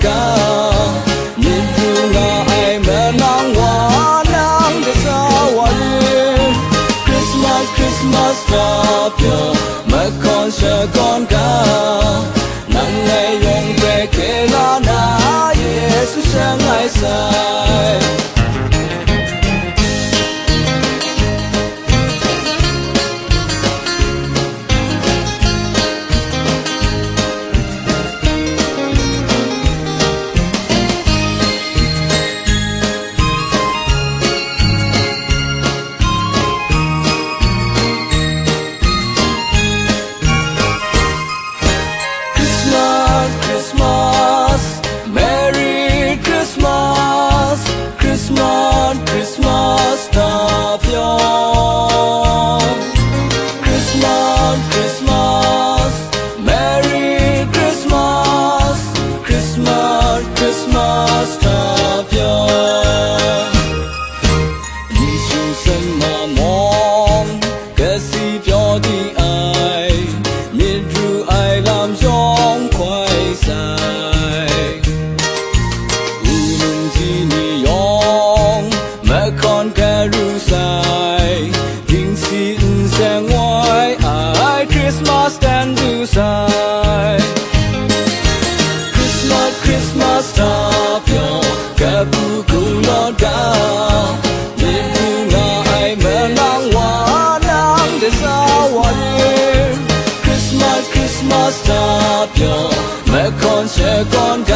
ka nhìn thu ngà ai mẹ nắng hoa nắng để sao hoa Christmas Christmas Hta Pyaw mẹ con chờ con cả nắng ngày yong về kề la na Giêsu sẽ ngày sai Christmas, Merry Christmas, Christmas, Christmas, Hta Pyaw. Christmas, Christmas, Merry Christmas, Christmas, Christmas, Hta Pyaw. Giêsu sinh mà mong, cái gì cho đi ai, miền ru ai làm giông khoai sai. Unung chi ni yong, mẹ con kẻ ru sai, dinh xin sang ngoài ai Christmas stand du sai. Christmas, Christmas, Hta Pyaw, kẻ bu cùng lo cả, miền ru ngà ai mẹ nắng hoa nắng để sao hoa Christmas, Christmas, Hta Pyaw, mẹ con sẽ con cả